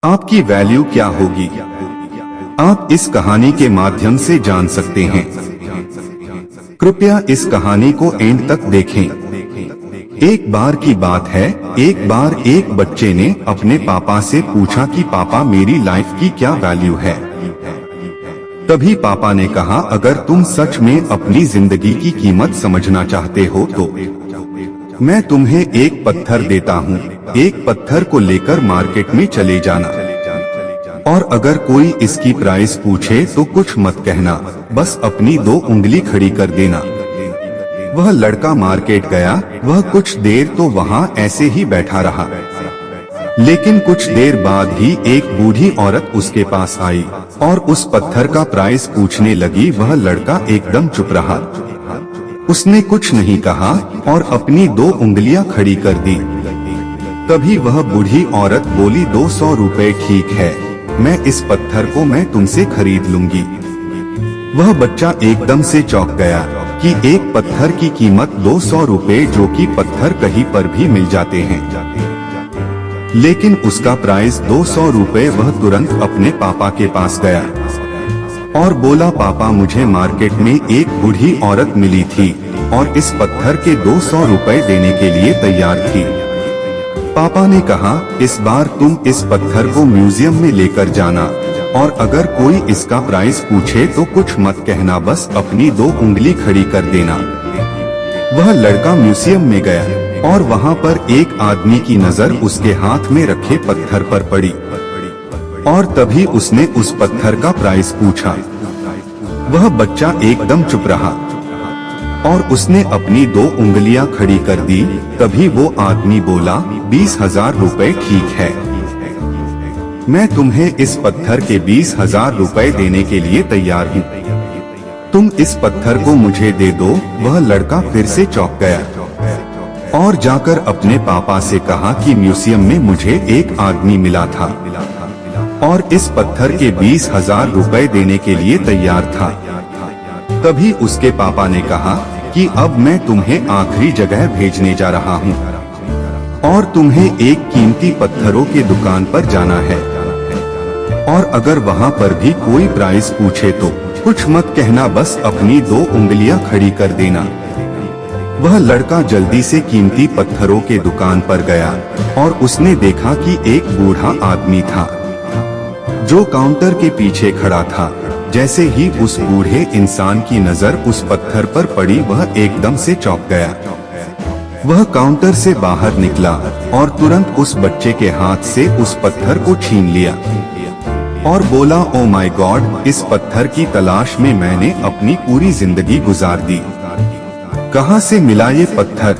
आपकी वैल्यू क्या होगी, आप इस कहानी के माध्यम से जान सकते हैं। कृपया इस कहानी को एंड तक देखें। एक बार की बात है, एक बार एक बच्चे ने अपने पापा से पूछा कि पापा मेरी लाइफ की क्या वैल्यू है। तभी पापा ने कहा, अगर तुम सच में अपनी जिंदगी की कीमत समझना चाहते हो तो मैं तुम्हें एक पत्थर देता हूँ। एक पत्थर को लेकर मार्केट में चले जाना और अगर कोई इसकी प्राइस पूछे तो कुछ मत कहना, बस अपनी 2 उंगली खड़ी कर देना। वह लड़का मार्केट गया। वह कुछ देर तो वहाँ ऐसे ही बैठा रहा, लेकिन कुछ देर बाद ही एक बूढ़ी औरत उसके पास आई और उस पत्थर का प्राइस पूछने लगी। वह लड़का एकदम चुप रहा, उसने कुछ नहीं कहा और अपनी 2 उंगलियां खड़ी कर दी। तभी वह बूढ़ी औरत बोली, 200 रुपए ठीक है, मैं इस पत्थर को मैं तुमसे खरीद लूंगी। वह बच्चा एकदम से चौंक गया कि एक पत्थर की कीमत 200 रुपए, जो कि पत्थर कहीं पर भी मिल जाते हैं, लेकिन उसका प्राइस 200 रुपए। वह तुरंत अपने पापा के पास गया और बोला, पापा मुझे मार्केट में एक बूढ़ी औरत मिली थी और इस पत्थर के 200 रुपए देने के लिए तैयार थी। पापा ने कहा, इस बार तुम इस पत्थर को म्यूजियम में लेकर जाना और अगर कोई इसका प्राइस पूछे तो कुछ मत कहना, बस अपनी 2 उंगली खड़ी कर देना। वह लड़का म्यूजियम में गया और वहाँ पर एक आदमी की नजर उसके हाथ में रखे पत्थर पर पड़ी और तभी उसने उस पत्थर का प्राइस पूछा। वह बच्चा एकदम चुप रहा और उसने अपनी 2 उंगलियां खड़ी कर दी। तभी वो आदमी बोला, 20,000 रुपए ठीक है, मैं तुम्हें इस पत्थर के 20,000 रुपए देने के लिए तैयार हूँ, तुम इस पत्थर को मुझे दे दो। वह लड़का फिर से चौंक गया और जाकर अपने पापा से कहा कि म्यूजियम में मुझे एक आदमी मिला था और इस पत्थर के 20,000 रुपए देने के लिए तैयार था। तभी उसके पापा ने कहा कि अब मैं तुम्हें आखिरी जगह भेजने जा रहा हूँ और तुम्हें एक कीमती पत्थरों के दुकान पर जाना है और अगर वहाँ पर भी कोई प्राइस पूछे तो कुछ मत कहना, बस अपनी 2 उंगलियां खड़ी कर देना। वह लड़का जल्दी से कीमती पत्थरों के दुकान पर गया और उसने देखा कि एक बूढ़ा आदमी था जो काउंटर के पीछे खड़ा था। जैसे ही उस बूढ़े इंसान की नजर उस पत्थर पर पड़ी, वह एकदम से चौंक गया। वह काउंटर से बाहर निकला और तुरंत उस बच्चे के हाथ से उस पत्थर को छीन लिया और बोला, ओ माय गॉड, इस पत्थर की तलाश में मैंने अपनी पूरी जिंदगी गुजार दी। कहाँ से मिला ये पत्थर,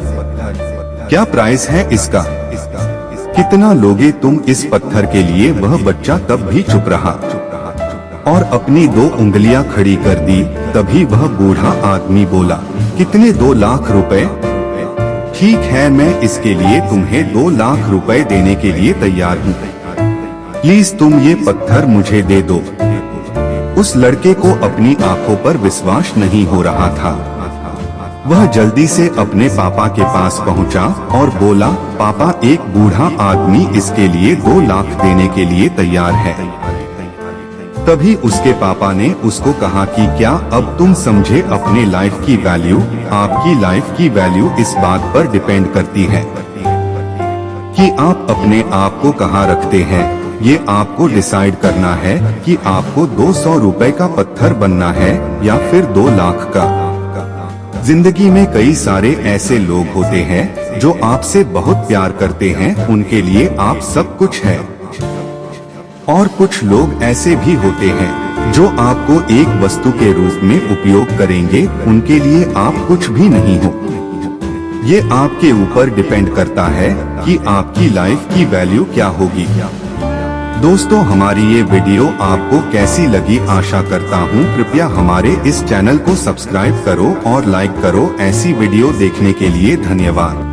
क्या प्राइस है इसका, कितना लोगे तुम इस पत्थर के लिए। वह बच्चा तब भी चुप रहा और अपनी 2 उंगलियां खड़ी कर दी। तभी वह बूढ़ा आदमी बोला, कितने, 2 लाख रुपए ठीक है, मैं इसके लिए तुम्हें 2 लाख रुपए देने के लिए तैयार हूँ, प्लीज तुम ये पत्थर मुझे दे दो। उस लड़के को अपनी आंखों पर विश्वास नहीं हो रहा था। वह जल्दी से अपने पापा के पास पहुंचा और बोला, पापा एक बूढ़ा आदमी इसके लिए 2 लाख देने के लिए तैयार है। तभी उसके पापा ने उसको कहा कि क्या अब तुम समझे अपने लाइफ की वैल्यू। आपकी लाइफ की वैल्यू इस बात पर डिपेंड करती है कि आप अपने आप को कहाँ रखते हैं। ये आपको डिसाइड करना है कि आपको 200 रुपए का पत्थर बनना है या फिर 2 लाख का। जिंदगी में कई सारे ऐसे लोग होते हैं जो आपसे बहुत प्यार करते हैं, उनके लिए आप सब कुछ है, और कुछ लोग ऐसे भी होते हैं जो आपको एक वस्तु के रूप में उपयोग करेंगे, उनके लिए आप कुछ भी नहीं हो। ये आपके ऊपर डिपेंड करता है कि आपकी लाइफ की वैल्यू क्या होगी। दोस्तों, हमारी ये वीडियो आपको कैसी लगी आशा करता हूँ। कृपया हमारे इस चैनल को सब्सक्राइब करो और लाइक करो। ऐसी वीडियो देखने के लिए धन्यवाद।